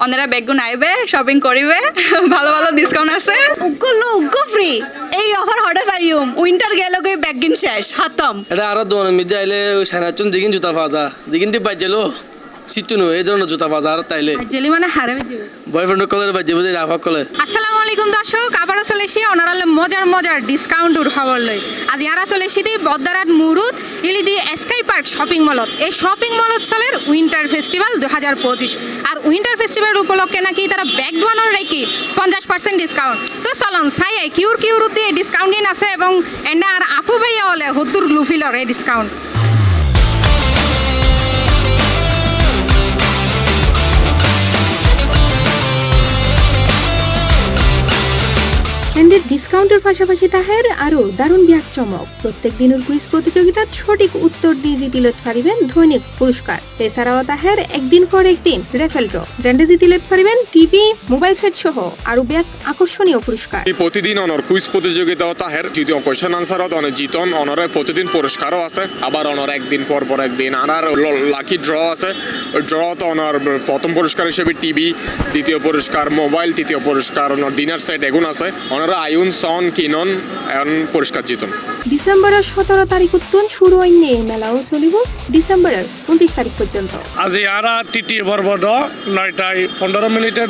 অনেরা বেগুন আইবে শপিং করিবে ভালো ভালো ডিসকাউন্ট আছে উগ্গ ফ্রি এই অফার হঠাৎ পাইম উইন্টার গেল গই বেগিন শেষ হাতম এটা আরো দোকানের মধ্যে আইলে ওই সানাচুন দিগিন জুতা পাওয়া যায় দিগিন দিয়ে বাজলো সিটুনো এই ধরনের জুতা পাওয়া যায় আর তাইলে জেলি মানে হারে বয়ফ্রেন্ড কলের বাজে বুঝে রাফা কলে আসসালামু আলাইকুম দর্শক আবারও চলে এসে অনারালে মজার ডিসকাউন্টর খবর লই আজ ইয়ারা চলে এসে বদ্দারাট মুরুদ ইলিজি স্কাই পার্ক শপিং মলত এই শপিং মলত চলের উইন্টার ফেস্টিভ্যাল 2025 আর উইন্টার ফেস্টিভ্যাল উপলক্ষে নাকি তারা ব্যাগ ধোয়ানোর রেখি 50% ডিসকাউন্ট তো চলন সাই কিউর ডিসকাউন্ট দিন আছে এবং এন্ড আর আফু ভাইয়া হলে হদ্দুর গ্লুফিলর এই ডিসকাউন্ট এন্ডের ডিসকাউন্টের পাশাপাশি তাহের আরো দারুণ ব্যাগ চমক প্রত্যেক দিনের কুইজ প্রতিযোগিতার সঠিক উত্তর দিয়ে জিতিলত পারিবেন দৈনিক পুরস্কার এছাড়াও তাহের একদিন পর একদিন রেফেল ড্র জেন্ডে জিতিলত পারিবেন টিভি মোবাইল সেট সহ আরো ব্যাগ আকর্ষণীয় পুরস্কার এই প্রতিদিন অনর কুইজ প্রতিযোগিতা তাহের যদি কোয়েশ্চেন আনসারত অনেক জিতন অনরে প্রতিদিন পুরস্কারও আছে আবার অনর একদিন পর একদিন আনার লাকি ড্র আছে ড্র তো অনর প্রথম পুরস্কার হিসেবে টিভি দ্বিতীয় পুরস্কার মোবাইল তৃতীয় পুরস্কার অনর ডিনার সেট এগুন আছে অনরা আয়ুন সন কিনন এন পুরস্কার জিতন ডিসেম্বরের 17 তারিখ উত্তন শুরু হইনে মেলাও চলিব ডিসেম্বরের 29 তারিখ পর্যন্ত আজি আরা টিটি বরবড 9টায় 15 মিনিটে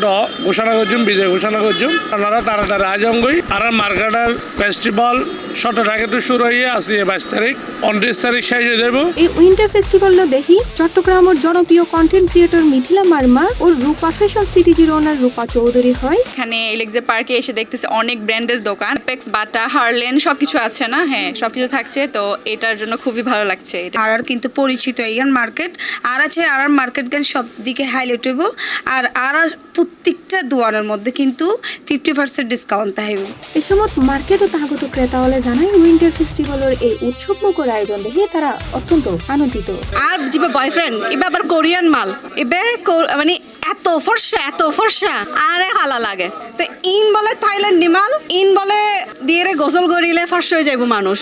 ঘোষণা করছুম বিজয় ঘোষণা করছুম আপনারা তাড়াতাড়ি আজঙ্গই আর মার্কেটের ফেস্টিভ্যাল 17 তারিখ শুরু হয়ে আসি 22 তারিখ 29 তারিখ শেষ হয়ে যাব এই উইন্টার ফেস্টিভ্যাল দেখি চট্টগ্রামের জনপ্রিয় কন্টেন্ট ক্রিয়েটর মিথিলা মার্মা ও রূপা ফ্যাশন সিটি জির ওনার রূপা চৌধুরী হয় এখানে এলেক্সে পার্কে এসে দেখতেছি অনেক ব্র্যান্ডের দোকান পেক্স বাটা হারলেন সবকিছু আছে না হ্যাঁ সবকিছু থাকছে তো এটার জন্য খুবই ভালো লাগছে আর কিন্তু পরিচিত ইয়ান মার্কেট আর আছে আর মার্কেট গেল সব দিকে হাইলাইট হইব আর প্রত্যেকটা দোকানের মধ্যে কিন্তু 50% ডিসকাউন্ট থাকবে এই সময় মার্কেট ও তাগত ক্রেতা হলে জানাই উইন্টার ফেস্টিভ্যালের এই উৎসবমুখর আয়োজন দেখে তারা অত্যন্ত আনন্দিত আর জিবে বয়ফ্রেন্ড এবার আবার কোরিয়ান মাল এবে মানে এত ফর্সা আরে হালা লাগে তো ইন বলে থাইল্যান্ড নিমাল ইন বলে দিয়ে গোসল করিলে ফর্সা হয়ে যাইব মানুষ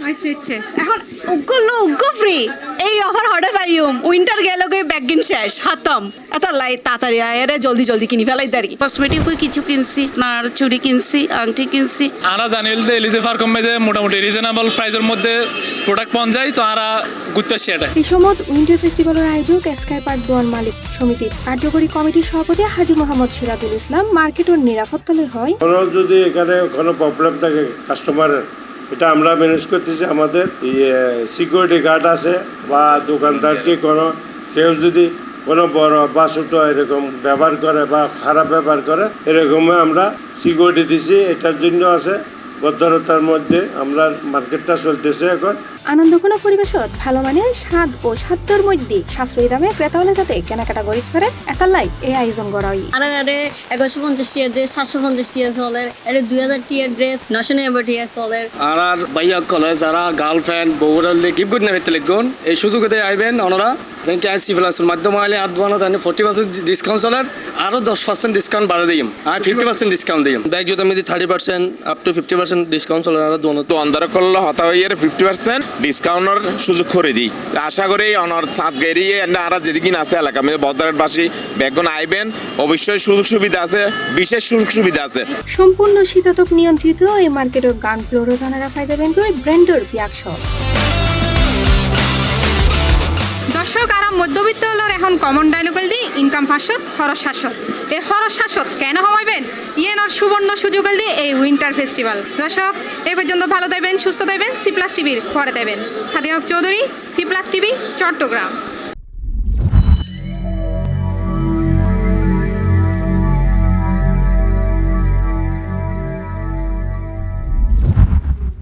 আচ্ছা এখন উগ্গ ফ্রি এই অফার হঠাৎ পাইম উইন্টার গেল গই বেগিন শেষ হাতম এত লাই তাড়াতাড়ি আরে জলদি কিনি ফেলাই দাঁড়ি কসমেটিক কিছু কিনছি নার চুড়ি কিনছি আংটি কিনছি আমরা জানি এলিজে ফার্কম মেজে মোটামুটি রিজনেবল প্রাইসের মধ্যে প্রোডাক্ট পাওয়া যায় তো আমরা ঘুরতে আসি এটা এই সময় উইন্টার ফেস্টিভ্যালের আয়োজক স্কাই পার্ক দোয়ান মালিক সমিতির কার্যকরী কমিটির সভাপতি হাজী মোহাম্মদ সিরাজুল ইসলাম মার্কেটের নিরাপত্তালয় হয় যদি এখানে কোনো প্রবলেম থাকে কাস্টমারের এটা আমরা ম্যানেজ করতেছি আমাদের সিকিউরিটি গার্ড আছে বা দোকানদারকে কেউ যদি কোনো বড় বা ছোট এরকম ব্যবহার করে বা খারাপ ব্যবহার করে এরকম আমরা সিকিউরিটি দিছি এটার জন্য আছে ভদ্রতার মধ্যে আমরা মার্কেটটা চলতেছে এখন আনন্দঘন পরিবেশত ভালো মানের স্বাদ ও সাধ্যের মধ্যে সাশ্রয়ী দামে ক্রেতা হলে যাতে কেনাকাটা করিতে পারে এটালাই এই আয়োজন করা হয় আরে 1150 টিয়ার ড্রেস 750 টিয়ার চলে আরে 2000 টিয়ার ড্রেস 990 টিয়ার চলে আর ভাইয়া কলে যারা গার্লফ্রেন্ড বউরা গিফট করতে হইতে লিখুন এই সুযোগতে আইবেন ওনারা যেমন আইসি ফ্লাসের মাধ্যমে আইলে আদবানো তাহলে 40% ডিসকাউন্ট চলের আরও 10% ডিসকাউন্ট বাড়ে দিম আর 50% ডিসকাউন্ট দিম ব্যাগ জুতা মধ্যে 30% আপ টু 50% ডিসকাউন্ট চলে আর দোনো তো অন্ধার করলে হতা হইয়ে 50% ডিসকাউন্টের সুযোগ করে দিই আশা করি অনর সাত গেরিয়ে আর যেদিকে আছে এলাকা মধ্যে বদ্দারের বাসী ব্যাগুন আইবেন অবশ্যই সুযোগ সুবিধা আছে বিশেষ সুযোগ সুবিধা আছে সম্পূর্ণ শীতাতপ নিয়ন্ত্রিত এই মার্কেটের গান ফ্লোরে তারা ফায়দা বেন করে ব্র্যান্ডের ব্যাগ শপ দর্শক আর মধ্যবিত্ত হলোর এখন কমন ডায়লগল দি ইনকাম ফাঁসত হরস শাসত এই হরস শাসত কেন হমাইবেন ইয়েনর সুবর্ণ সুযোগ দি এই উইন্টার ফেস্টিভ্যাল দর্শক এই পর্যন্ত ভালো থাকবেন সুস্থ থাকবেন C+ টিভির পরে থাকবেন সাদিয়া চৌধুরী C+ টিভি চট্টগ্রাম।